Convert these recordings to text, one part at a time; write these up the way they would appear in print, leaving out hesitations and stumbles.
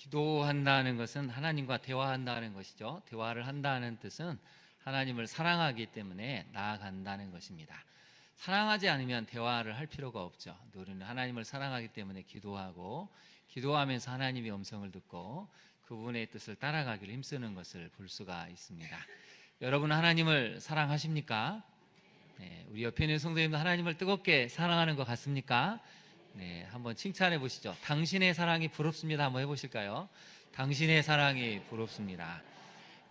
기도한다는 것은 하나님과 대화한다는 것이죠. 대화를 한다는 뜻은 하나님을 사랑하기 때문에 나아간다는 것입니다. 사랑하지 않으면 대화를 할 필요가 없죠. 우리는 하나님을 사랑하기 때문에 기도하고, 기도하면서 하나님의 음성을 듣고 그분의 뜻을 따라가기를 힘쓰는 것을 볼 수가 있습니다. 여러분, 하나님을 사랑하십니까? 네, 우리 옆에 있는 성도님도 하나님을 뜨겁게 사랑하는 것 같습니까? 네, 한번 칭찬해 보시죠. 당신의 사랑이 부럽습니다. 한번 해보실까요? 당신의 사랑이 부럽습니다.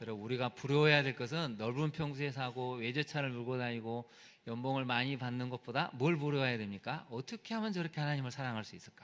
여러분, 우리가 부러워해야 될 것은 넓은 평수에 사고 외제차를 몰고 다니고 연봉을 많이 받는 것보다 뭘 부러워해야 됩니까? 어떻게 하면 저렇게 하나님을 사랑할 수 있을까?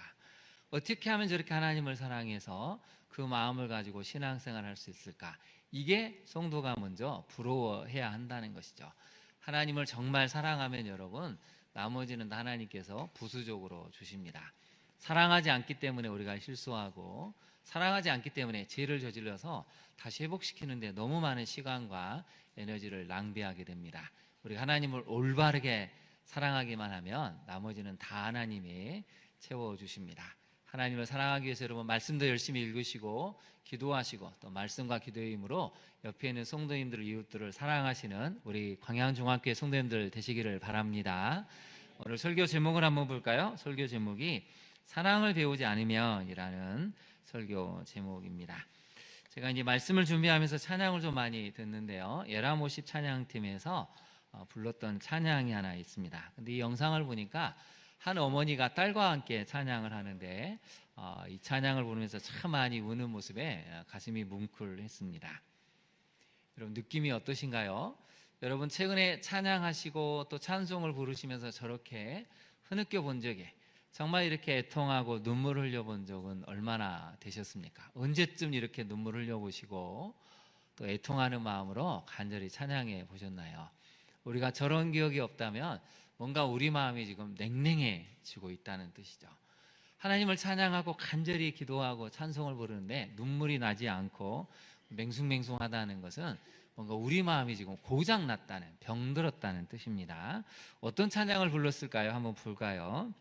어떻게 하면 저렇게 하나님을 사랑해서 그 마음을 가지고 신앙생활을 할 수 있을까? 이게 성도가 먼저 부러워해야 한다는 것이죠. 하나님을 정말 사랑하면 여러분, 나머지는 하나님께서 부수적으로 주십니다. 사랑하지 않기 때문에 우리가 실수하고, 사랑하지 않기 때문에 죄를 저질러서 다시 회복시키는데 너무 많은 시간과 에너지를 낭비하게 됩니다. 우리가 하나님을 올바르게 사랑하기만 하면 나머지는 다 하나님이 채워주십니다. 하나님을 사랑하기 위해서 여러분, 말씀도 열심히 읽으시고 기도하시고, 또 말씀과 기도의 힘으로 옆에 있는 성도님들, 이웃들을 사랑하시는 우리 광양중학교의 성도님들 되시기를 바랍니다. 오늘 설교 제목을 한번 볼까요? 설교 제목이 사랑을 배우지 않으면 이라는 설교 제목입니다. 제가 이제 말씀을 준비하면서 찬양을 좀 많이 듣는데요, 예라모십 찬양팀에서 불렀던 찬양이 하나 있습니다. 근데 이 영상을 보니까 한 어머니가 딸과 함께 찬양을 하는데 이 찬양을 부르면서 참 많이 우는 모습에 가슴이 뭉클했습니다. 여러분, 느낌이 어떠신가요? 여러분, 최근에 찬양하시고 또 찬송을 부르시면서 저렇게 흐느껴 본 적이, 정말 이렇게 애통하고 눈물 흘려본 적은 얼마나 되셨습니까? 언제쯤 이렇게 눈물 흘려보시고 또 애통하는 마음으로 간절히 찬양해 보셨나요? 우리가 저런 기억이 없다면 뭔가 우리 마음이 지금 냉랭해지고 있다는 뜻이죠. 하나님을 찬양하고 간절히 기도하고 찬송을 부르는데 눈물이 나지 않고 맹숭맹숭하다는 것은 뭔가 우리 마음이 지금 고장났다는, 병들었다는 뜻입니다. 어떤 찬양을 불렀을까요? 한번 볼까요?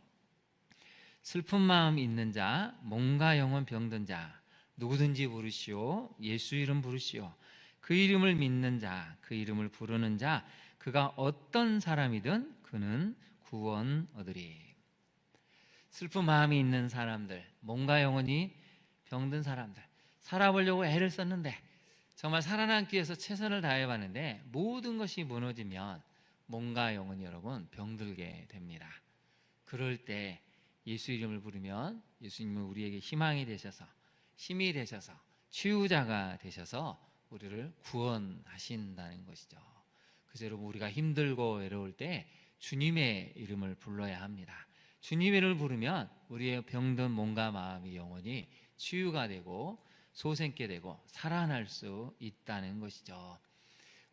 슬픈 마음 있는 자, 몸과 영혼 병든 자, 누구든지 부르시오. 예수 이름 부르시오. 그 이름을 믿는 자, 그 이름을 부르는 자, 그가 어떤 사람이든 그는 구원 얻으리. 슬픈 마음이 있는 사람들, 몸과 영혼이 병든 사람들, 살아보려고 애를 썼는데, 정말 살아남기 위해서 최선을 다해봤는데 모든 것이 무너지면 몸과 영혼이 여러분 병들게 됩니다. 그럴 때 예수 이름을 부르면 예수님은 우리에게 희망이 되셔서, 힘이 되셔서, 치유자가 되셔서 우리를 구원하신다는 것이죠. 그래서 여러분, 우리가 힘들고 외로울 때 주님의 이름을 불러야 합니다. 주님의 이름을 부르면 우리의 병든 몸과 마음이 영원히 치유가 되고 소생케 되고 살아날 수 있다는 것이죠.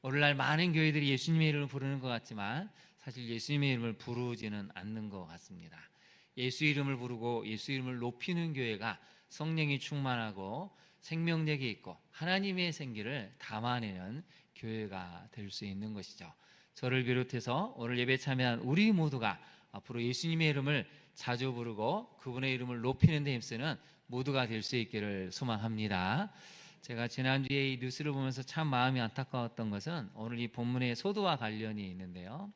오늘날 많은 교회들이 예수님의 이름을 부르는 것 같지만 사실 예수님의 이름을 부르지는 않는 것 같습니다. 예수 이름을 부르고 예수 이름을 높이는 교회가 성령이 충만하고 생명력이 있고 하나님의 생기를 담아내는 교회가 될 수 있는 것이죠. 저를 비롯해서 오늘 예배 참여한 우리 모두가 앞으로 예수님의 이름을 자주 부르고 그분의 이름을 높이는 데 힘쓰는 모두가 될 수 있기를 소망합니다. 제가 지난주에 이 뉴스를 보면서 참 마음이 안타까웠던 것은 오늘 이 본문의 소도와 관련이 있는데요,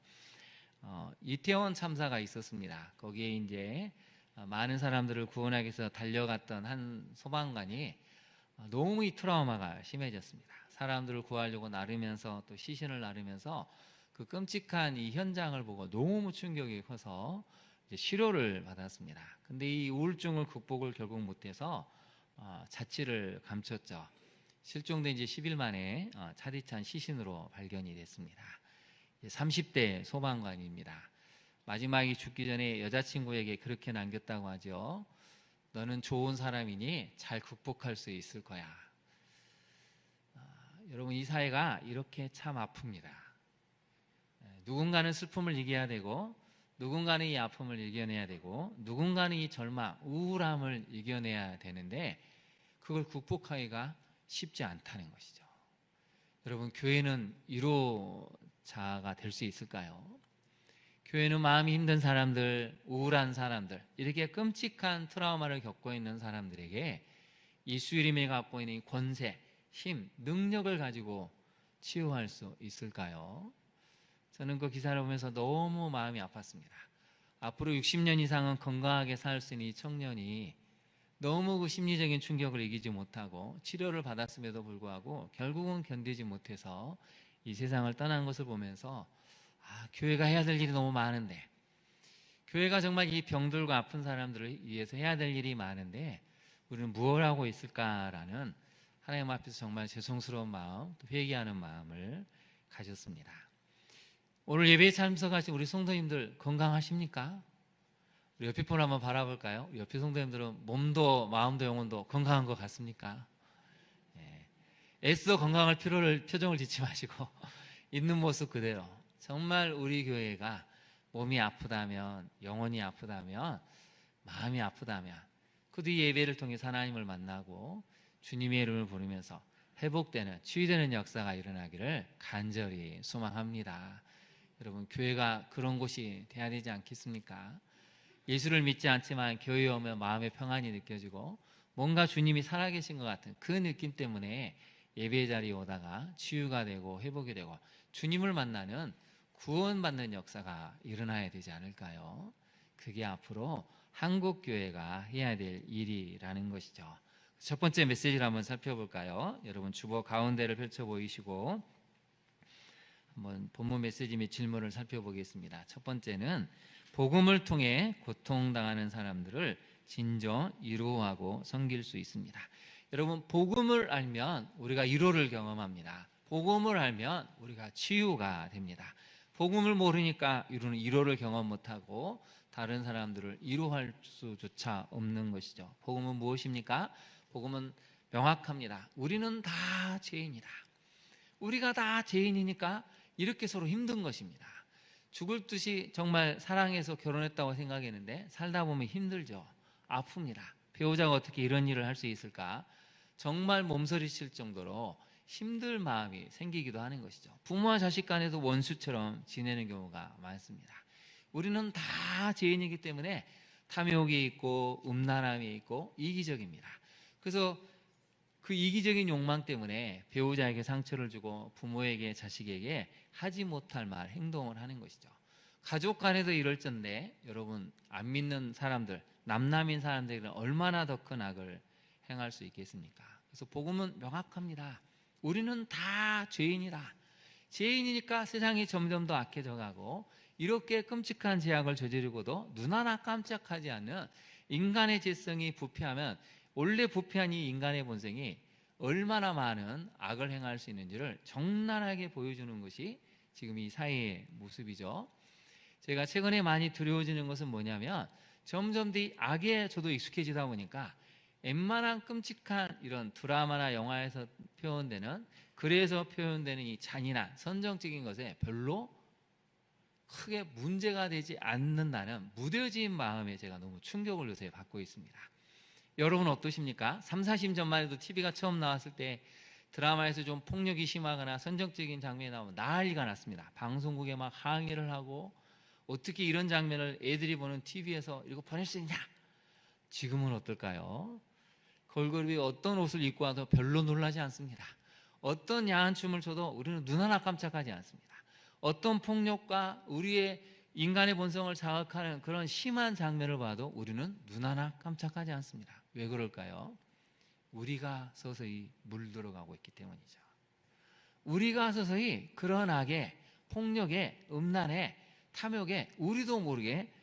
이태원 참사가 있었습니다. 거기에 이제 많은 사람들을 구원하기 위해서 달려갔던 한 소방관이 너무 이 트라우마가 심해졌습니다. 사람들을 구하려고 나르면서 또 시신을 나르면서 그 끔찍한 이 현장을 보고 너무 충격이 커서 이제 치료를 받았습니다. 근데 이 우울증을 극복을 결국 못해서 자취를 감췄죠. 실종된 지 10일 만에 차디찬 시신으로 발견이 됐습니다. 30대 소방관입니다. 마지막에 죽기 전에 여자친구에게 그렇게 남겼다고 하죠. 너는 좋은 사람이니 잘 극복할 수 있을 거야. 여러분, 이 사회가 이렇게 참 아픕니다. 누군가는 슬픔을 이겨야 되고, 누군가는 이 아픔을 이겨내야 되고, 누군가는 이 절망, 우울함을 이겨내야 되는데 그걸 극복하기가 쉽지 않다는 것이죠. 여러분, 교회는 위로자가 될 수 있을까요? 교회는 마음이 힘든 사람들, 우울한 사람들, 이렇게 끔찍한 트라우마를 겪고 있는 사람들에게 예수 이름에 갖고 있는 권세, 힘, 능력을 가지고 치유할 수 있을까요? 저는 그 기사를 보면서 너무 마음이 아팠습니다. 앞으로 60년 이상은 건강하게 살 수 있는 이 청년이 너무 그 심리적인 충격을 이기지 못하고 치료를 받았음에도 불구하고 결국은 견디지 못해서 이 세상을 떠난 것을 보면서 교회가 해야 될 일이 너무 많은데, 교회가 정말 이 병들고 아픈 사람들을 위해서 해야 될 일이 많은데 우리는 무엇을 하고 있을까라는 하나님 앞에서 정말 죄송스러운 마음, 또 회개하는 마음을 가졌습니다. 오늘 예배에 참석하신 우리 성도님들 건강하십니까? 우리 옆에 분 한번 바라볼까요? 우리 옆에 성도님들은 몸도 마음도 영혼도 건강한 것 같습니까? 애써 건강할 표정을 짓지 마시고 있는 모습 그대로, 정말 우리 교회가 몸이 아프다면, 영혼이 아프다면, 마음이 아프다면 그 뒤 예배를 통해서 하나님을 만나고 주님의 이름을 부르면서 회복되는, 치유되는 역사가 일어나기를 간절히 소망합니다. 여러분, 교회가 그런 곳이 돼야 되지 않겠습니까? 예수를 믿지 않지만 교회에 오면 마음의 평안이 느껴지고 뭔가 주님이 살아계신 것 같은 그 느낌 때문에 예배 자리에 오다가 치유가 되고 회복이 되고 주님을 만나는, 구원받는 역사가 일어나야 되지 않을까요? 그게 앞으로 한국교회가 해야 될 일이라는 것이죠. 첫 번째 메시지를 한번 살펴볼까요? 여러분, 주보 가운데를 펼쳐 보이시고 한번 본문 메시지 및 질문을 살펴보겠습니다. 첫 번째는 복음을 통해 고통당하는 사람들을 진정 위로하고 섬길 수 있습니다. 여러분, 복음을 알면 우리가 위로를 경험합니다. 복음을 알면 우리가 치유가 됩니다. 복음을 모르니까 우리는 위로를 경험 못하고 다른 사람들을 위로할 수조차 없는 것이죠. 복음은 무엇입니까? 복음은 명확합니다. 우리는 다 죄인이다. 우리가 다 죄인이니까 이렇게 서로 힘든 것입니다. 죽을 듯이 정말 사랑해서 결혼했다고 생각했는데 살다 보면 힘들죠. 아픕니다. 배우자가 어떻게 이런 일을 할 수 있을까? 정말 몸서리칠 정도로 힘들 마음이 생기기도 하는 것이죠. 부모와 자식 간에도 원수처럼 지내는 경우가 많습니다. 우리는 다 죄인이기 때문에 탐욕이 있고 음란함이 있고 이기적입니다. 그래서 그 이기적인 욕망 때문에 배우자에게 상처를 주고 부모에게, 자식에게 하지 못할 말, 행동을 하는 것이죠. 가족 간에도 이럴 텐데 여러분, 안 믿는 사람들, 남남인 사람들은 얼마나 더 큰 악을 행할 수 있겠습니까? 그래서 복음은 명확합니다. 우리는 다 죄인이다. 죄인이니까 세상이 점점 더 악해져 가고 이렇게 끔찍한 죄악을 저지르고도 눈 하나 깜짝하지 않는 인간의 죄성이 부패하면, 원래 부패한 이 인간의 본성이 얼마나 많은 악을 행할 수 있는지를 적나라하게 보여주는 것이 지금 이 사회의 모습이죠. 제가 최근에 많이 두려워지는 것은 뭐냐면, 점점 더 악에 저도 익숙해지다 보니까 웬만한 끔찍한 이런 드라마나 영화에서 표현되는, 그래서 표현되는 이 잔인한 선정적인 것에 별로 크게 문제가 되지 않는다는 무뎌진 마음에 제가 너무 충격을 요새 받고 있습니다. 여러분 어떠십니까? 3, 40년 전만 해도 TV가 처음 나왔을 때 드라마에서 좀 폭력이 심하거나 선정적인 장면이 나오면 난리가 났습니다. 방송국에 막 항의를 하고, 어떻게 이런 장면을 애들이 보는 TV에서 이거 보낼 수 있냐? 지금은 어떨까요? 걸그룹이 어떤 옷을 입고 와도 별로 놀라지 않습니다. 어떤 야한 춤을 춰도 우리는 눈 하나 깜짝하지 않습니다. 어떤 폭력과 우리의 인간의 본성을 자극하는 그런 심한 장면을 봐도 우리는 눈 하나 깜짝하지 않습니다. 왜 그럴까요? 우리가 서서히 물들어가고 있기 때문이죠. 우리가 서서히 그런 악에, 폭력에, 음란에, 탐욕에 우리도 모르게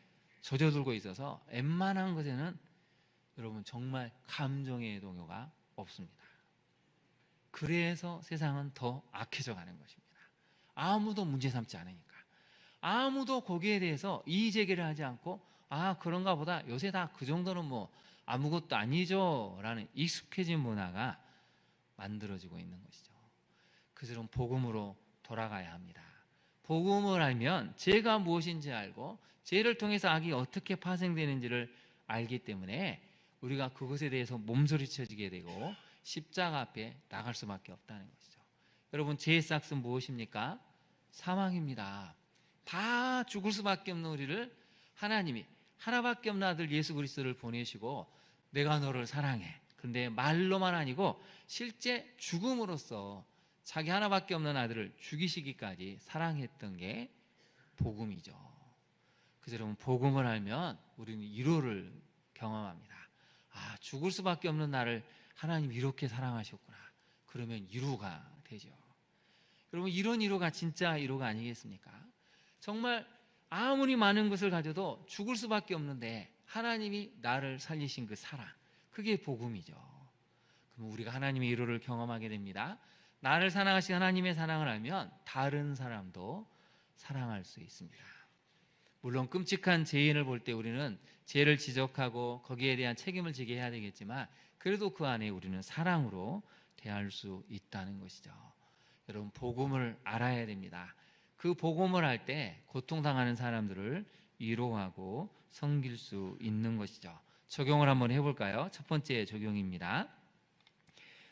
젖어들고 있어서 웬만한 것에는 여러분 정말 감정의 동요가 없습니다. 그래서 세상은 더 악해져 가는 것입니다. 아무도 문제 삼지 않으니까. 아무도 거기에 대해서 이의 제기를 하지 않고, 그런가 보다, 요새 다 그 정도는 뭐 아무것도 아니죠 라는 익숙해진 문화가 만들어지고 있는 것이죠. 그들은 복음으로 돌아가야 합니다. 복음을 알면 죄가 무엇인지 알고 죄를 통해서 악이 어떻게 파생되는지를 알기 때문에 우리가 그것에 대해서 몸소리쳐지게 되고 십자가 앞에 나갈 수밖에 없다는 것이죠. 여러분, 죄의 싹은 무엇입니까? 사망입니다. 다 죽을 수밖에 없는 우리를 하나님이 하나밖에 없는 아들 예수 그리스도를 보내시고 내가 너를 사랑해, 근데 말로만 아니고 실제 죽음으로써 자기 하나밖에 없는 아들을 죽이시기까지 사랑했던 게 복음이죠. 그래서 여러분, 복음을 알면 우리는 위로를 경험합니다. 아, 죽을 수밖에 없는 나를 하나님 이렇게 사랑하셨구나. 그러면 위로가 되죠. 여러분, 이런 위로가 진짜 위로가 아니겠습니까? 정말 아무리 많은 것을 가져도 죽을 수밖에 없는데 하나님이 나를 살리신 그 사랑, 그게 복음이죠. 그럼 우리가 하나님의 위로를 경험하게 됩니다. 나를 사랑하신 하나님의 사랑을 알면 다른 사람도 사랑할 수 있습니다. 물론 끔찍한 죄인을 볼 때 우리는 죄를 지적하고 거기에 대한 책임을 지게 해야 되겠지만, 그래도 그 안에 우리는 사랑으로 대할 수 있다는 것이죠. 여러분, 복음을 알아야 됩니다. 그 복음을 알 때 고통당하는 사람들을 위로하고 섬길 수 있는 것이죠. 적용을 한번 해볼까요? 첫 번째 적용입니다.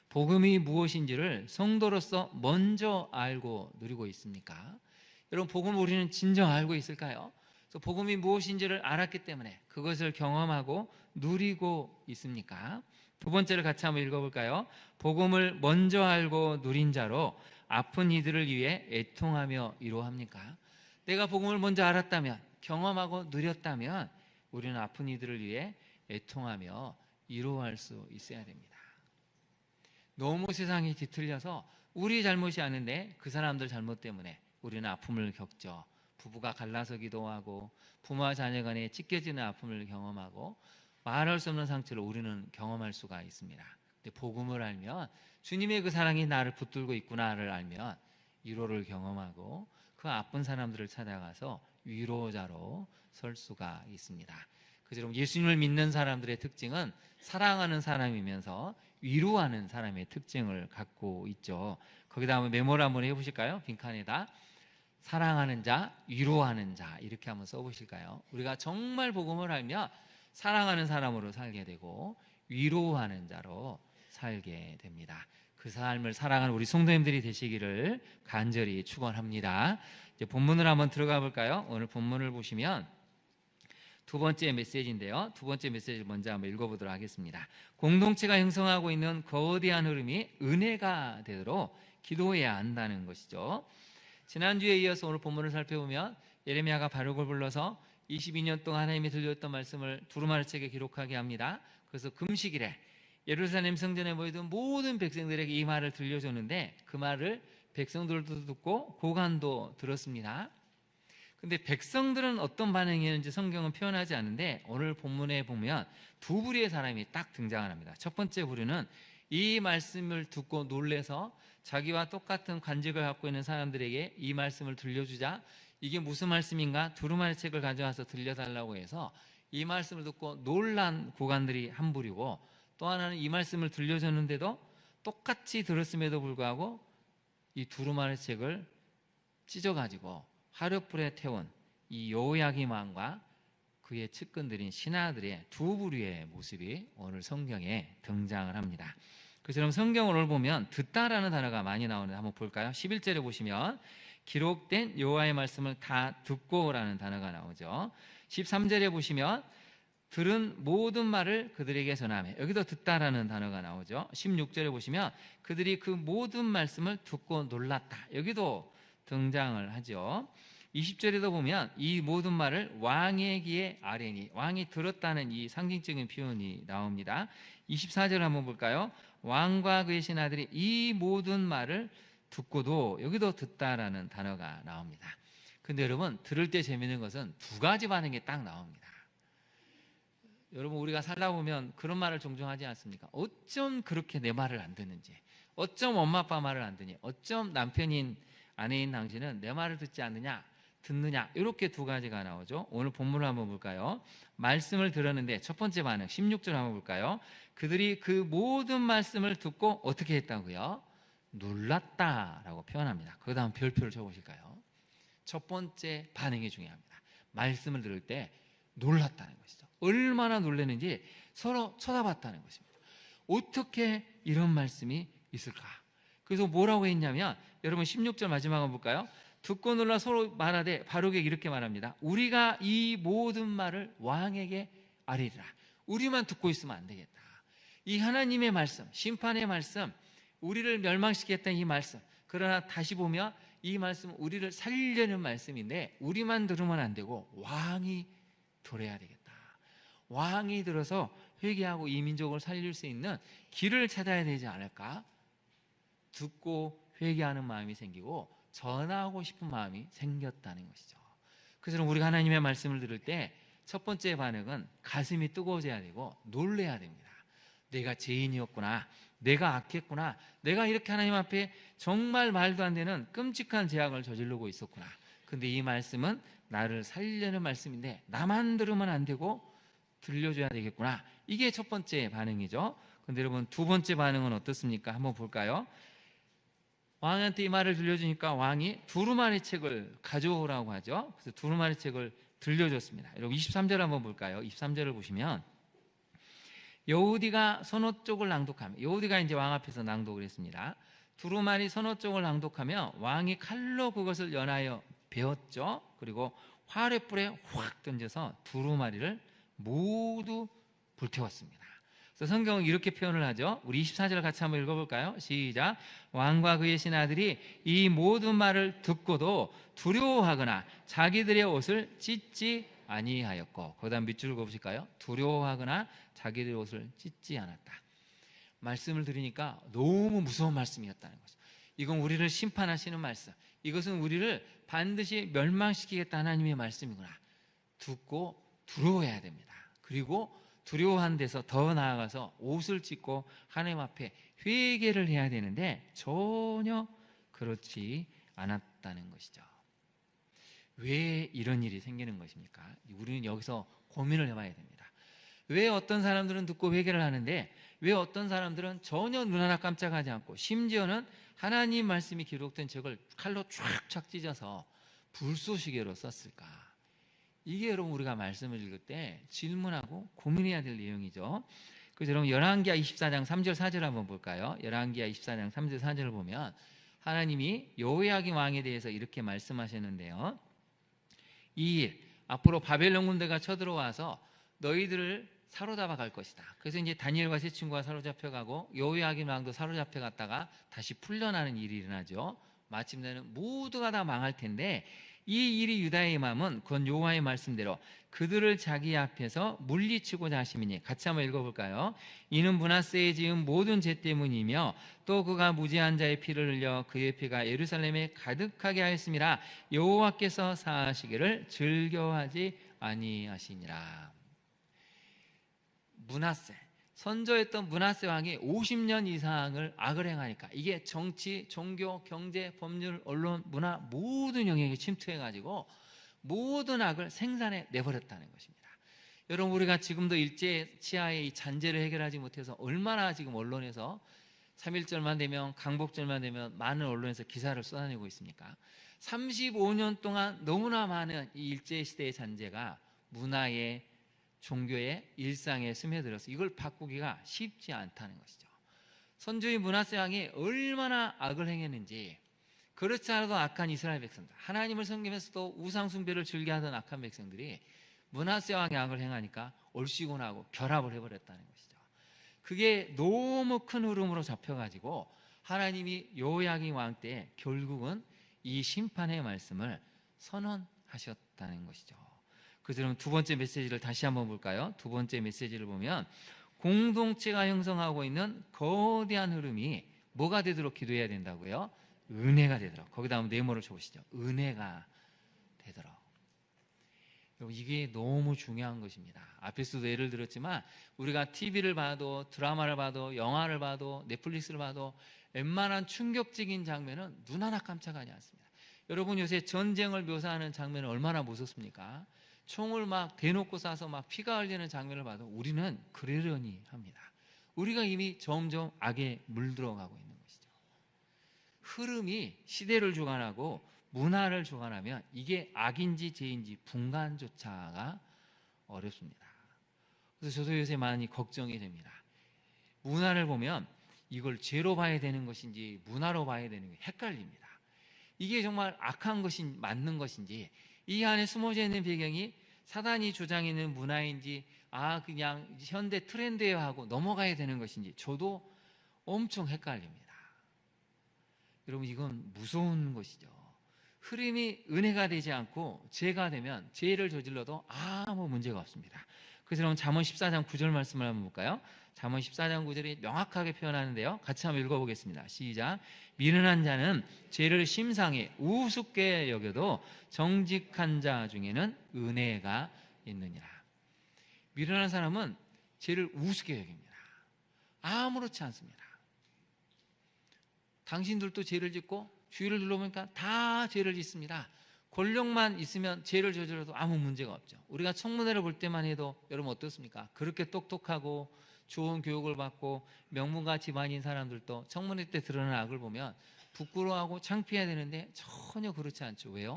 복음이 무엇인지를 성도로서 먼저 알고 누리고 있습니까? 여러분, 복음을 우리는 진정 알고 있을까요? 그래서 복음이 무엇인지를 알았기 때문에 그것을 경험하고 누리고 있습니까? 두 번째를 같이 한번 읽어볼까요? 복음을 먼저 알고 누린 자로 아픈 이들을 위해 애통하며 위로합니까? 내가 복음을 먼저 알았다면, 경험하고 누렸다면 우리는 아픈 이들을 위해 애통하며 위로할 수 있어야 됩니다. 너무 세상이 뒤틀려서 우리 잘못이 아닌데 그 사람들 잘못 때문에 우리는 아픔을 겪죠. 부부가 갈라서기도 하고 부모와 자녀 간에 찢겨지는 아픔을 경험하고 말할 수 없는 상처를 우리는 경험할 수가 있습니다. 근데 복음을 알면, 주님의 그 사랑이 나를 붙들고 있구나를 알면 위로를 경험하고 그 아픈 사람들을 찾아가서 위로자로 설 수가 있습니다. 그래서 여러분, 예수님을 믿는 사람들의 특징은 사랑하는 사람이면서 위로하는 사람의 특징을 갖고 있죠. 거기다 한번 메모를 한번 해보실까요? 빈칸에다 사랑하는 자, 위로하는 자, 이렇게 한번 써보실까요? 우리가 정말 복음을 알면 사랑하는 사람으로 살게 되고 위로하는 자로 살게 됩니다. 그 삶을 살아가는 우리 성도님들이 되시기를 간절히 축원합니다. 이제 본문을 한번 들어가 볼까요? 오늘 본문을 보시면 두 번째 메시지인데요. 두 번째 메시지를 먼저 한번 읽어보도록 하겠습니다. 공동체가 형성하고 있는 거대한 흐름이 은혜가 되도록 기도해야 한다는 것이죠. 지난주에 이어서 오늘 본문을 살펴보면 예레미야가 바룩을 불러서 22년 동안 하나님이 들려줬던 말씀을 두루마리 책에 기록하게 합니다. 그래서 금식일에 예루살렘 성전에 모이던 모든 백성들에게 이 말을 들려줬는데, 그 말을 백성들도 듣고 고관도 들었습니다. 근데 백성들은 어떤 반응이었는지 성경은 표현하지 않는데, 오늘 본문에 보면 두 부류의 사람이 딱 등장을 합니다. 첫 번째 부류는 이 말씀을 듣고 놀래서 자기와 똑같은 관직을 갖고 있는 사람들에게 이 말씀을 들려주자 이게 무슨 말씀인가 두루마리 책을 가져와서 들려달라고 해서 이 말씀을 듣고 놀란 고관들이 한 부류고, 또 하나는 이 말씀을 들려줬는데도 똑같이 들었음에도 불구하고 이 두루마리 책을 찢어가지고 화력불에 태운 이 여호야김 왕과 그의 측근들인 신하들의 두 부류의 모습이 오늘 성경에 등장을 합니다. 그래서 여러분, 성경을 오늘 보면 듣다라는 단어가 많이 나오는데 한번 볼까요? 11절에 보시면 기록된 여호와의 말씀을 다 듣고라는 단어가 나오죠. 13절에 보시면 들은 모든 말을 그들에게 전하며, 여기도 듣다라는 단어가 나오죠. 16절에 보시면 그들이 그 모든 말씀을 듣고 놀랐다, 여기도 등장을 하죠. 20절에도 보면 이 모든 말을 왕의 귀에 아뢰니, 왕이 들었다는 이 상징적인 표현이 나옵니다. 24절 한번 볼까요? 왕과 그의 신하들이 이 모든 말을 듣고도, 여기도 듣다라는 단어가 나옵니다. 근데 여러분, 들을 때 재미있는 것은 두 가지 반응이 딱 나옵니다. 여러분, 우리가 살다 보면 그런 말을 종종 하지 않습니까? 어쩜 그렇게 내 말을 안 듣는지, 어쩜 엄마 아빠 말을 안 듣니, 어쩜 남편인 아내인 당신은 내 말을 듣지 않느냐, 듣느냐, 이렇게 두 가지가 나오죠. 오늘 본문을 한번 볼까요? 말씀을 들었는데 첫 번째 반응 16절 한번 볼까요? 그들이 그 모든 말씀을 듣고 어떻게 했다고요? 놀랐다라고 표현합니다. 그 다음 별표를 쳐보실까요? 첫 번째 반응이 중요합니다. 말씀을 들을 때 놀랐다는 것이죠. 얼마나 놀랐는지 서로 쳐다봤다는 것입니다. 어떻게 이런 말씀이 있을까? 그래서 뭐라고 했냐면, 여러분 16절 마지막 한번 볼까요? 듣고 놀라 서로 말하되 바룩에게 이렇게 말합니다. 우리가 이 모든 말을 왕에게 아뢰리라. 우리만 듣고 있으면 안 되겠다. 이 하나님의 말씀, 심판의 말씀, 우리를 멸망시키겠다는 이 말씀, 그러나 다시 보면 이 말씀은 우리를 살리려는 말씀인데 우리만 들으면 안 되고 왕이 들어야 되겠다. 왕이 들어서 회개하고 이 민족을 살릴 수 있는 길을 찾아야 되지 않을까? 듣고 회개하는 마음이 생기고 전하고 싶은 마음이 생겼다는 것이죠. 그래서 우리가 하나님의 말씀을 들을 때 첫 번째 반응은 가슴이 뜨거워져야 되고 놀래야 됩니다. 내가 죄인이었구나, 내가 악했구나, 내가 이렇게 하나님 앞에 정말 말도 안 되는 끔찍한 죄악을 저지르고 있었구나. 근데 이 말씀은 나를 살리려는 말씀인데 나만 들으면 안 되고 들려줘야 되겠구나. 이게 첫 번째 반응이죠. 근데 여러분, 두 번째 반응은 어떻습니까? 한번 볼까요? 왕한테 이 말을 들려주니까 왕이 두루마리 책을 가져오라고 하죠. 그래서 두루마리 책을 들려줬습니다. 여러분 23절 한번 볼까요? 23절을 보시면 여우디가 선호 쪽을 낭독하며, 여우디가 이제 왕 앞에서 낭독을 했습니다. 두루마리 선호 쪽을 낭독하며 왕이 칼로 그것을 연하여 베었죠. 그리고 화랫불에 확 던져서 두루마리를 모두 불태웠습니다. 그래서 성경은 이렇게 표현을 하죠. 우리 24절 같이 한번 읽어볼까요? 시작. 왕과 그의 신하들이 이 모든 말을 듣고도 두려워하거나 자기들의 옷을 찢지 아니하였고, 그다음 밑줄을 보실까요? 두려워하거나 자기들의 옷을 찢지 않았다. 말씀을 들으니까 너무 무서운 말씀이었다는 거죠. 이건 우리를 심판하시는 말씀, 이것은 우리를 반드시 멸망시키겠다 하나님의 말씀이구나. 듣고 두려워해야 됩니다. 그리고 두려워한 데서 더 나아가서 옷을 찢고 하나님 앞에 회개를 해야 되는데 전혀 그렇지 않았다는 것이죠. 왜 이런 일이 생기는 것입니까? 우리는 여기서 고민을 해봐야 됩니다. 왜 어떤 사람들은 듣고 회개를 하는데 왜 어떤 사람들은 전혀 눈 하나 깜짝하지 않고 심지어는 하나님 말씀이 기록된 책을 칼로 쫙쫙 찢어서 불쏘시개로 썼을까? 이게 여러분 우리가 말씀을 읽을 때 질문하고 고민해야 될 내용이죠. 그래서 여러분 열왕기하 24장 3절 4절 한번 볼까요? 열왕기하 24장 3절 4절을 보면 하나님이 여호야긴 왕에 대해서 이렇게 말씀하셨는데요. 이 일, 앞으로 바벨론 군대가 쳐들어와서 너희들을 사로잡아 갈 것이다. 그래서 이제 다니엘과 세 친구가 사로잡혀가고 여호야긴 왕도 사로잡혀갔다가 다시 풀려나는 일이 일어나죠. 마침내는 모두가 다 망할 텐데 이 일이 유다의 마음은 그건 여호와의 말씀대로 그들을 자기 앞에서 물리치고자 하심이니, 같이 한번 읽어볼까요? 이는 므낫세의 지은 모든 죄 때문이며 또 그가 무지한 자의 피를 흘려 그의 피가 예루살렘에 가득하게 하였음이라 여호와께서 사하시기를 즐겨하지 아니하시니라. 므낫세, 선조했던 므낫세 왕이 50년 이상을 악을 행하니까 이게 정치, 종교, 경제, 법률, 언론, 문화 모든 영역에 침투해가지고 모든 악을 생산해 내버렸다는 것입니다. 여러분, 우리가 지금도 일제 치하의 이 잔재를 해결하지 못해서 얼마나 지금 언론에서 3.1절만 되면, 강복절만 되면 많은 언론에서 기사를 쏟아내고 있습니까? 35년 동안 너무나 많은 이 일제시대의 잔재가 문화에, 종교의 일상에 스며들어서 이걸 바꾸기가 쉽지 않다는 것이죠. 선조의 므낫세 왕이 얼마나 악을 행했는지, 그렇지 않아도 악한 이스라엘 백성들, 하나님을 섬기면서도 우상 숭배를 즐겨하던 악한 백성들이 므낫세 왕의 악을 행하니까 얼씨구나하고 결합을 해버렸다는 것이죠. 그게 너무 큰 흐름으로 잡혀가지고 하나님이 여호야긴 왕 때 결국은 이 심판의 말씀을 선언하셨다는 것이죠. 그래서 여러분 두 번째 메시지를 다시 한번 볼까요? 두 번째 메시지를 보면 공동체가 형성하고 있는 거대한 흐름이 뭐가 되도록 기도해야 된다고요? 은혜가 되도록. 거기다 한번 네모를 쳐보시죠. 은혜가 되도록. 이게 너무 중요한 것입니다. 앞에서도 예를 들었지만 우리가 TV를 봐도, 드라마를 봐도, 영화를 봐도, 넷플릭스를 봐도 웬만한 충격적인 장면은 눈 하나 깜짝하지 않습니다. 여러분, 요새 전쟁을 묘사하는 장면은 얼마나 무섭습니까? 총을 막 대놓고 쏴서 막 피가 흘리는 장면을 봐도 우리는 그러려니 합니다. 우리가 이미 점점 악에 물들어가고 있는 것이죠. 흐름이 시대를 주관하고 문화를 주관하면 이게 악인지 죄인지 분간조차가 어렵습니다. 그래서 저도 요새 많이 걱정이 됩니다. 문화를 보면 이걸 죄로 봐야 되는 것인지 문화로 봐야 되는 게 헷갈립니다. 이게 정말 악한 것인지 맞는 것인지, 이 안에 숨어져 있는 배경이 사단이 주장하는 문화인지 그냥 현대 트렌드예요 하고 넘어가야 되는 것인지 저도 엄청 헷갈립니다. 여러분, 이건 무서운 것이죠. 흐름이 은혜가 되지 않고 죄가 되면 죄를 저질러도 아무 문제가 없습니다. 그래서 여러분, 잠언 14장 9절 말씀을 한번 볼까요? 잠언 14장 9절이 명확하게 표현하는데요, 같이 한번 읽어보겠습니다. 시작. 미련한 자는 죄를 심상히 우습게 여겨도 정직한 자 중에는 은혜가 있느니라. 미련한 사람은 죄를 우습게 여깁니다. 아무렇지 않습니다. 당신들도 죄를 짓고 주위를 둘러보니까 다 죄를 짓습니다. 권력만 있으면 죄를 저질러도 아무 문제가 없죠. 우리가 청문회를 볼 때만 해도 여러분 어떻습니까? 그렇게 똑똑하고 좋은 교육을 받고 명문가 집안인 사람들도 청문회 때 드러난 악을 보면 부끄러워하고 창피해야 되는데 전혀 그렇지 않죠. 왜요?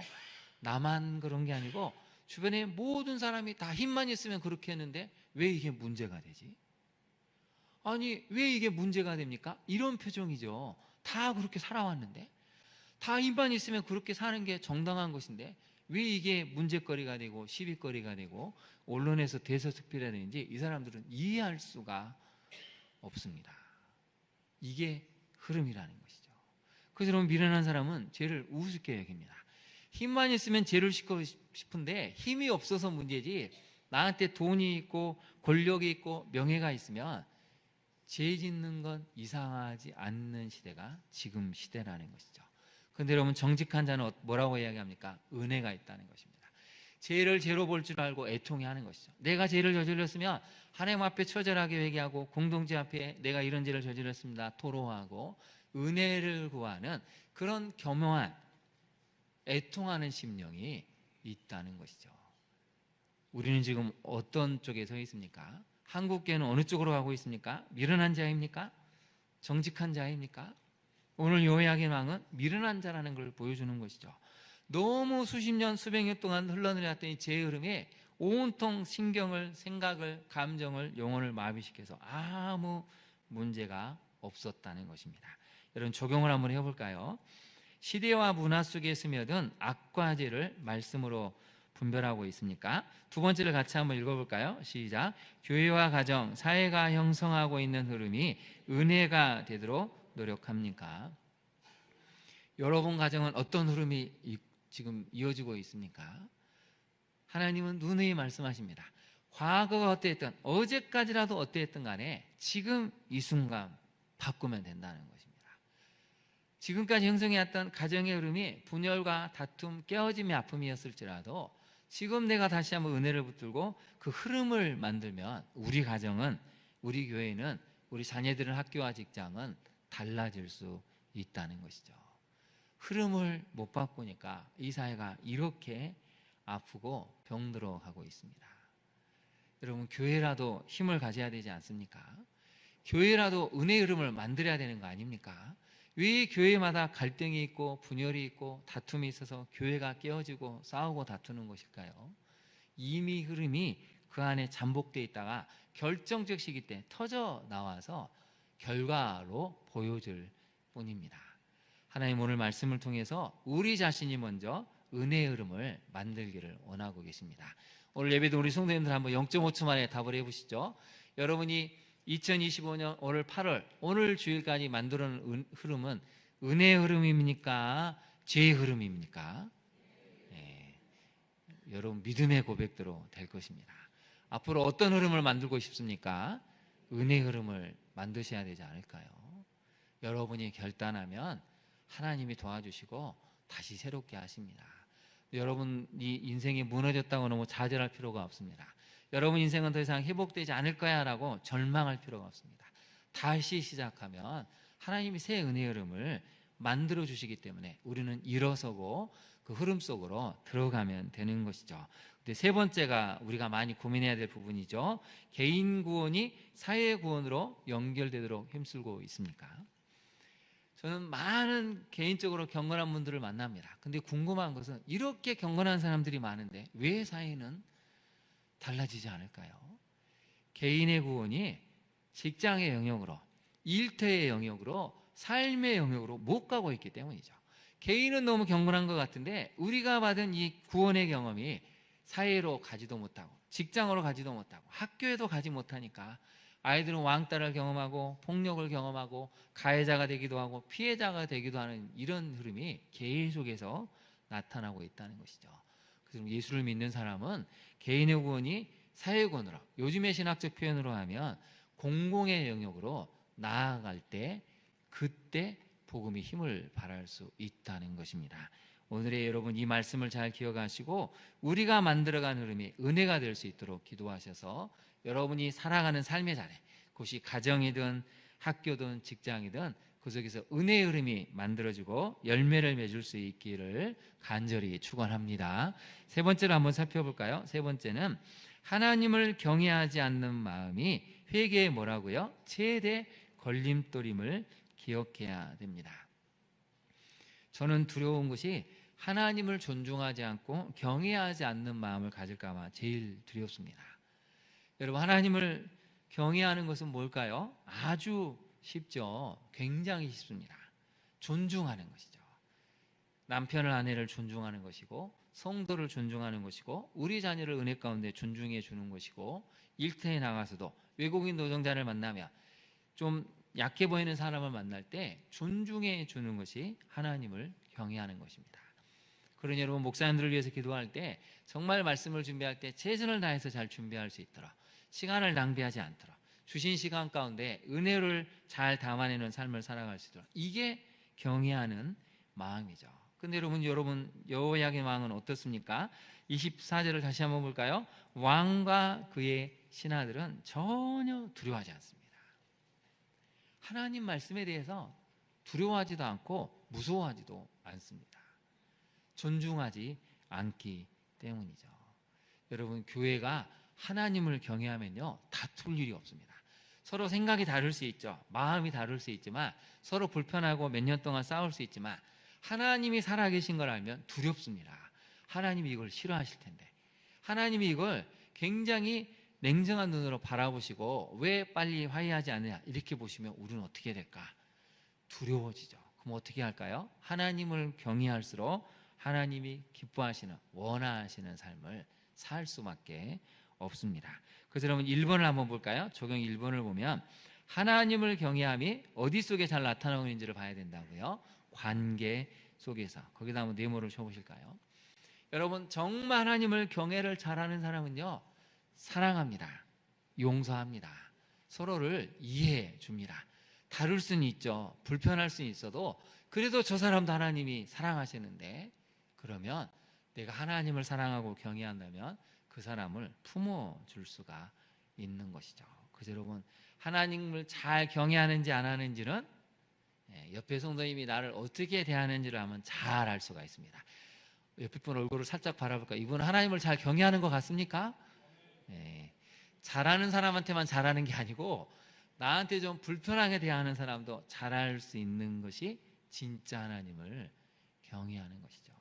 나만 그런 게 아니고 주변에 모든 사람이 다 힘만 있으면 그렇게 했는데 왜 이게 문제가 되지? 아니, 왜 이게 문제가 됩니까? 이런 표정이죠. 다 그렇게 살아왔는데, 다 힘만 있으면 그렇게 사는 게 정당한 것인데 왜 이게 문제거리가 되고 시비거리가 되고 언론에서 대서특필하는지 이 사람들은 이해할 수가 없습니다. 이게 흐름이라는 것이죠. 그래서 여러분, 미련한 사람은 죄를 우습게 여깁니다. 힘만 있으면 죄를 짓고 싶은데 힘이 없어서 문제지, 나한테 돈이 있고 권력이 있고 명예가 있으면 죄 짓는 건 이상하지 않는 시대가 지금 시대라는 것이죠. 그런데 여러분, 정직한 자는 뭐라고 이야기합니까? 은혜가 있다는 것입니다. 죄를 죄로 볼 줄 알고 애통해하는 것이죠. 내가 죄를 저질렀으면 하나님 앞에 처절하게 회개하고 공동체 앞에 내가 이런 죄를 저질렀습니다 토로하고 은혜를 구하는 그런 겸허한 애통하는 심령이 있다는 것이죠. 우리는 지금 어떤 쪽에 서 있습니까? 한국교회는 어느 쪽으로 가고 있습니까? 미련한 자입니까? 정직한 자입니까? 오늘 요약의 왕은 미련한 자라는 걸 보여주는 것이죠. 너무 수십 년, 수백 년 동안 흘러내렸던 이 죄의 흐름에 온통 신경을, 생각을, 감정을, 영혼을 마비시켜서 아무 문제가 없었다는 것입니다. 여러분, 적용을 한번 해볼까요? 시대와 문화 속에 스며든 악과 죄를 말씀으로 분별하고 있습니까? 두 번째를 같이 한번 읽어볼까요? 시작. 교회와 가정, 사회가 형성하고 있는 흐름이 은혜가 되도록 노력합니까? 여러분 가정은 어떤 흐름이 지금 이어지고 있습니까? 하나님은 누누이 말씀하십니다. 과거가 어땠든 어제까지라도 어땠든 간에 지금 이 순간 바꾸면 된다는 것입니다. 지금까지 형성해왔던 가정의 흐름이 분열과 다툼, 깨어짐의 아픔이었을지라도 지금 내가 다시 한번 은혜를 붙들고 그 흐름을 만들면 우리 가정은, 우리 교회는, 우리 자녀들은, 학교와 직장은 달라질 수 있다는 것이죠. 흐름을 못 바꾸니까 이 사회가 이렇게 아프고 병들어 가고 있습니다. 여러분, 교회라도 힘을 가져야 되지 않습니까? 교회라도 은혜의 흐름을 만들어야 되는 거 아닙니까? 왜 교회마다 갈등이 있고 분열이 있고 다툼이 있어서 교회가 깨어지고 싸우고 다투는 것일까요? 이미 흐름이 그 안에 잠복되어 있다가 결정적 시기 때 터져 나와서 결과로 보여줄 뿐입니다. 하나님 오늘 말씀을 통해서 우리 자신이 먼저 은혜의 흐름을 만들기를 원하고 계십니다. 오늘 예배도 우리 성도님들 한번 0.5초 만에 답을 해보시죠. 여러분이 2025년 올 8월 오늘 주일까지 만들어 놓은 흐름은 은혜의 흐름입니까? 죄의 흐름입니까? 네. 여러분, 믿음의 고백대로 될 것입니다. 앞으로 어떤 흐름을 만들고 싶습니까? 은혜의 흐름을 만드셔야 되지 않을까요? 여러분이 결단하면 하나님이 도와주시고 다시 새롭게 하십니다. 여러분이 인생이 무너졌다고 너무 좌절할 필요가 없습니다. 여러분 인생은 더 이상 회복되지 않을 거야 라고 절망할 필요가 없습니다. 다시 시작하면 하나님이 새 은혜의 흐름을 만들어 주시기 때문에 우리는 일어서고 그 흐름 속으로 들어가면 되는 것이죠. 근데 세 번째가 우리가 많이 고민해야 될 부분이죠. 개인 구원이 사회 구원으로 연결되도록 힘쓰고 있습니까? 저는 많은 개인적으로 경건한 분들을 만납니다. 근데 궁금한 것은 이렇게 경건한 사람들이 많은데 왜 사회는 달라지지 않을까요? 개인의 구원이 직장의 영역으로, 일터의 영역으로, 삶의 영역으로 못 가고 있기 때문이죠. 개인은 너무 경건한 것 같은데 우리가 받은 이 구원의 경험이 사회로 가지도 못하고 직장으로 가지도 못하고 학교에도 가지 못하니까 아이들은 왕따를 경험하고 폭력을 경험하고 가해자가 되기도 하고 피해자가 되기도 하는 이런 흐름이 계속해서 나타나고 있다는 것이죠. 그래서 예수를 믿는 사람은 개인의 구원이 사회의 구원으로, 요즘의 신학적 표현으로 하면 공공의 영역으로 나아갈 때 그때 복음이 힘을 발할 수 있다는 것입니다. 오늘의 여러분 이 말씀을 잘 기억하시고 우리가 만들어간 흐름이 은혜가 될 수 있도록 기도하셔서 여러분이 살아가는 삶의 자리, 그것이 가정이든 학교든 직장이든 그 속에서 은혜의 흐름이 만들어지고 열매를 맺을 수 있기를 간절히 축원합니다. 세 번째로 한번 살펴볼까요? 세 번째는 하나님을 경외하지 않는 마음이 회개의 뭐라고요? 최대 걸림돌임을 기억해야 됩니다. 저는 두려운 것이 하나님을 존중하지 않고 경외하지 않는 마음을 가질까 봐 제일 두렵습니다. 여러분, 하나님을 경외하는 것은 뭘까요? 아주 쉽죠. 굉장히 쉽습니다. 존중하는 것이죠. 남편을, 아내를 존중하는 것이고, 성도를 존중하는 것이고, 우리 자녀를 은혜 가운데 존중해 주는 것이고, 일터에 나가서도 외국인 노동자를 만나면 좀 약해 보이는 사람을 만날 때 존중해 주는 것이 하나님을 경외하는 것입니다. 그러니 여러분, 목사님들을 위해서 기도할 때 정말 말씀을 준비할 때 최선을 다해서 잘 준비할 수 있도록, 시간을 낭비하지 않도록, 주신 시간 가운데 은혜를 잘 담아내는 삶을 살아갈 수 있도록, 이게 경외하는 마음이죠. 근데 여러분 여호야긴 왕은 어떻습니까? 24절을 다시 한번 볼까요? 왕과 그의 신하들은 전혀 두려워하지 않습니다. 하나님 말씀에 대해서 두려워하지도 않고 무서워하지도 않습니다. 존중하지 않기 때문이죠. 여러분, 교회가 하나님을 경외하면요, 다툴 일이 없습니다. 서로 생각이 다를 수 있죠. 마음이 다를 수 있지만, 서로 불편하고 몇 년 동안 싸울 수 있지만, 하나님이 살아계신 걸 알면 두렵습니다. 하나님이 이걸 싫어하실 텐데, 하나님이 이걸 굉장히 냉정한 눈으로 바라보시고 왜 빨리 화해하지 않느냐 이렇게 보시면 우리는 어떻게 될까? 두려워지죠. 그럼 어떻게 할까요? 하나님을 경외할수록 하나님이 기뻐하시는, 원하시는 삶을 살 수밖에 없습니다. 그래서 여러분 1번을 한번 볼까요? 적용 1번을 보면 하나님을 경외함이 어디 속에 잘 나타나고 있는지를 봐야 된다고요. 관계 속에서. 거기다 한번 네모를 쳐보실까요? 여러분, 정말 하나님을 경외를 잘하는 사람은요, 사랑합니다. 용서합니다. 서로를 이해해 줍니다. 다를 수는 있죠. 불편할 수는 있어도 그래도 저 사람도 하나님이 사랑하시는데, 그러면 내가 하나님을 사랑하고 경외한다면 그 사람을 품어줄 수가 있는 것이죠. 그래서 여러분, 하나님을 잘 경외하는지 안 하는지는 옆에 성도님이 나를 어떻게 대하는지를 하면 잘 알 수가 있습니다. 옆에 분 얼굴을 살짝 바라볼까? 이분은 하나님을 잘 경외하는 것 같습니까? 네. 잘하는 사람한테만 잘하는 게 아니고 나한테 좀 불편하게 대하는 사람도 잘할 수 있는 것이 진짜 하나님을 경외하는 것이죠.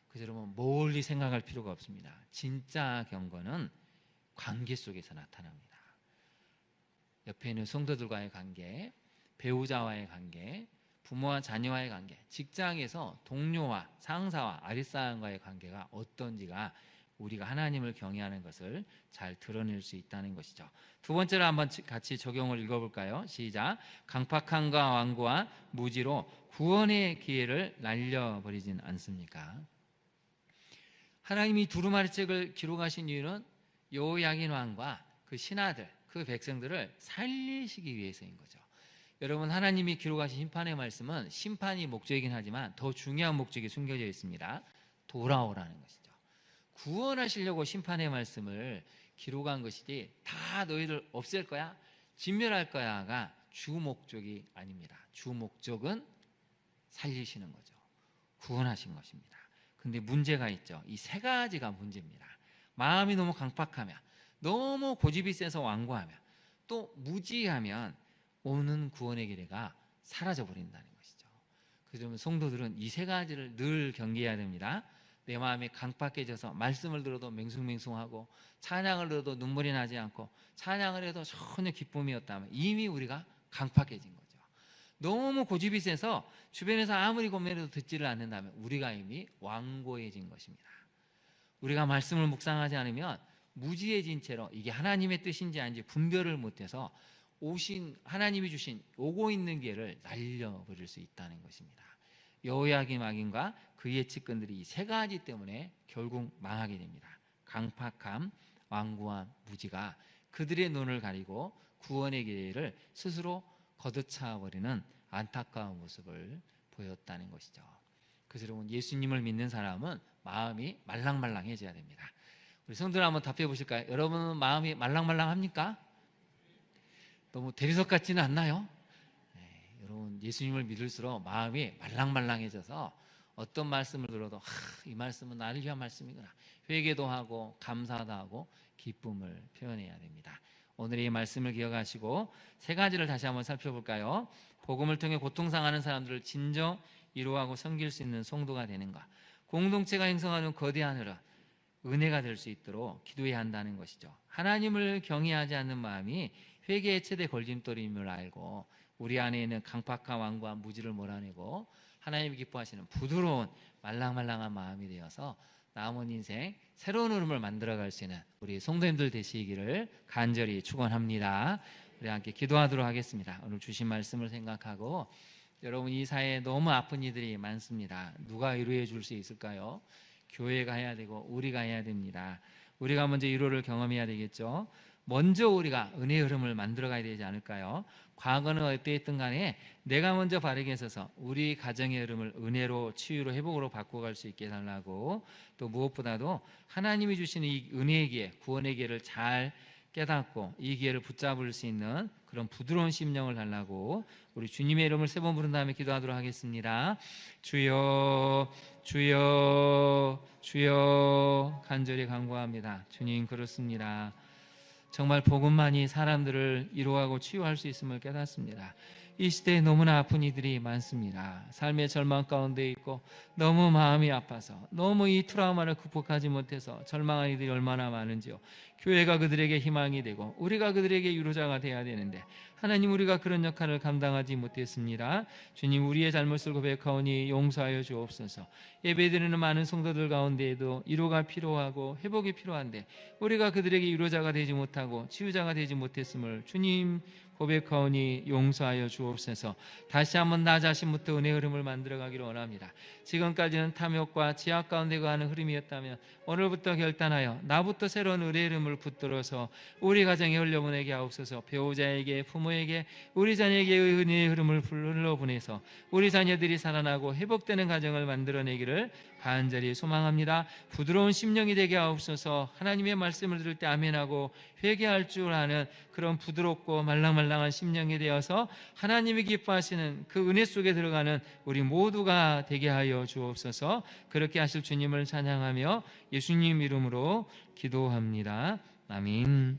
그래서 여러분, 멀리 생각할 필요가 없습니다. 진짜 경건은 관계 속에서 나타납니다. 옆에 있는 성도들과의 관계, 배우자와의 관계, 부모와 자녀와의 관계, 직장에서 동료와 상사와 아랫사람과의 관계가 어떤지가 우리가 하나님을 경외하는 것을 잘 드러낼 수 있다는 것이죠. 두 번째로 한번 같이 적용을 읽어볼까요? 시작. 강팍함과 완고와 무지로 구원의 기회를 날려버리진 않습니까? 하나님이 두루마리 책을 기록하신 이유는 여호야긴 왕과 그 신하들, 그 백성들을 살리시기 위해서인 거죠. 여러분, 하나님이 기록하신 심판의 말씀은 심판이 목적이긴 하지만 더 중요한 목적이 숨겨져 있습니다. 돌아오라는 것이죠. 구원하시려고 심판의 말씀을 기록한 것이지 다 너희들 없앨 거야, 진멸할 거야가 주 목적이 아닙니다. 주 목적은 살리시는 거죠. 구원하신 것입니다. 근데 문제가 있죠. 이 세 가지가 문제입니다. 마음이 너무 강팍하면, 너무 고집이 세서 완고하면, 또 무지하면 오는 구원의 기회가 사라져 버린다는 것이죠. 그래서 성도들은 이 세 가지를 늘 경계해야 됩니다. 내 마음이 강팍해져서 말씀을 들어도 맹숭맹숭하고 찬양을 들어도 눈물이 나지 않고 찬양을 해도 전혀 기쁨이 없다면 이미 우리가 강팍해진 거죠. 너무 고집이 세서 주변에서 아무리 고민해도 듣지를 않는다면 우리가 이미 완고해진 것입니다. 우리가 말씀을 묵상하지 않으면 무지해진 채로 이게 하나님의 뜻인지 아닌지 분별을 못해서 하나님이 주신 오고 있는 기회를 날려버릴 수 있다는 것입니다. 여호야김 왕과 그의 측근들이 이 세 가지 때문에 결국 망하게 됩니다. 강팍함, 완고함, 무지가 그들의 눈을 가리고 구원의 기회를 스스로 걷어차버리는 안타까운 모습을 보였다는 것이죠. 그래서 여러분, 예수님을 믿는 사람은 마음이 말랑말랑해져야 됩니다. 우리 성도들 한번 답해 보실까요? 여러분은 마음이 말랑말랑합니까? 너무 대리석 같지는 않나요? 여러분, 예수님을 믿을수록 마음이 말랑말랑해져서 어떤 말씀을 들어도 이 말씀은 나를 위한 말씀이구나, 회개도 하고 감사도 하고 기쁨을 표현해야 됩니다. 오늘 이 말씀을 기억하시고 세 가지를 다시 한번 살펴볼까요? 복음을 통해 고통당하는 사람들을 진정 위로하고 섬길 수 있는 성도가 되는 것, 공동체가 형성하는 거대한 흐름, 은혜가 될 수 있도록 기도해야 한다는 것이죠. 하나님을 경외하지 않는 마음이 회개의 최대 걸림돌임을 알고 우리 안에 있는 강팍한 왕과 무지를 몰아내고 하나님이 기뻐하시는 부드러운 말랑말랑한 마음이 되어서 남은 인생 새로운 흐름을 만들어갈 수 있는 우리 성도님들 되시기를 간절히 축원합니다. 우리 함께 기도하도록 하겠습니다. 오늘 주신 말씀을 생각하고, 여러분, 이 사회에 너무 아픈 이들이 많습니다. 누가 위로해 줄 수 있을까요? 교회가 해야 되고 우리가 해야 됩니다. 우리가 먼저 위로를 경험해야 되겠죠. 먼저 우리가 은혜의 흐름을 만들어가야 되지 않을까요? 과거는 어떠했든 간에 내가 먼저 바르게 서서 우리 가정의 흐름을 은혜로, 치유로, 회복으로 바꿔갈 수 있게 해달라고, 또 무엇보다도 하나님이 주시는 이 은혜의 기회, 구원의 기회를 잘 깨닫고 이 기회를 붙잡을 수 있는 그런 부드러운 심령을 달라고 우리 주님의 이름을 세 번 부른 다음에 기도하도록 하겠습니다. 주여, 주여, 주여. 간절히 간구합니다. 주님, 그렇습니다. 정말 복음만이 사람들을 위로하고 치유할 수 있음을 깨닫습니다. 이 시대에 너무나 아픈 이들이 많습니다. 삶의 절망 가운데 있고 너무 마음이 아파서, 너무 이 트라우마를 극복하지 못해서 절망한 이들이 얼마나 많은지요. 교회가 그들에게 희망이 되고 우리가 그들에게 위로자가 되어야 되는데 하나님, 우리가 그런 역할을 감당하지 못했습니다. 주님, 우리의 잘못을 고백하오니 용서하여 주옵소서. 예배드리는 많은 성도들 가운데에도 위로가 필요하고 회복이 필요한데 우리가 그들에게 위로자가 되지 못하고 치유자가 되지 못했음을 주님 고백하오니 용서하여 주옵소서. 다시 한번 나 자신부터 은혜의 흐름을 만들어가기를 원합니다. 지금까지는 탐욕과 지악 가운데 가는 흐름이었다면 오늘부터 결단하여 나부터 새로운 은혜의 흐름을 붙들어서 우리 가정에 흘려보내게 하옵소서. 배우자에게, 부모에게, 우리 자녀에게 은혜의 흐름을 흘러보내서 우리 자녀들이 살아나고 회복되는 가정을 만들어내기를 간절히 소망합니다. 부드러운 심령이 되게 하옵소서. 하나님의 말씀을 들을 때 아멘하고 회개할 줄 아는 그런 부드럽고 말랑말랑한 심령이 되어서 하나님이 기뻐하시는 그 은혜 속에 들어가는 우리 모두가 되게 하여 주옵소서. 그렇게 하실 주님을 찬양하며 예수님 이름으로 기도합니다. 아멘.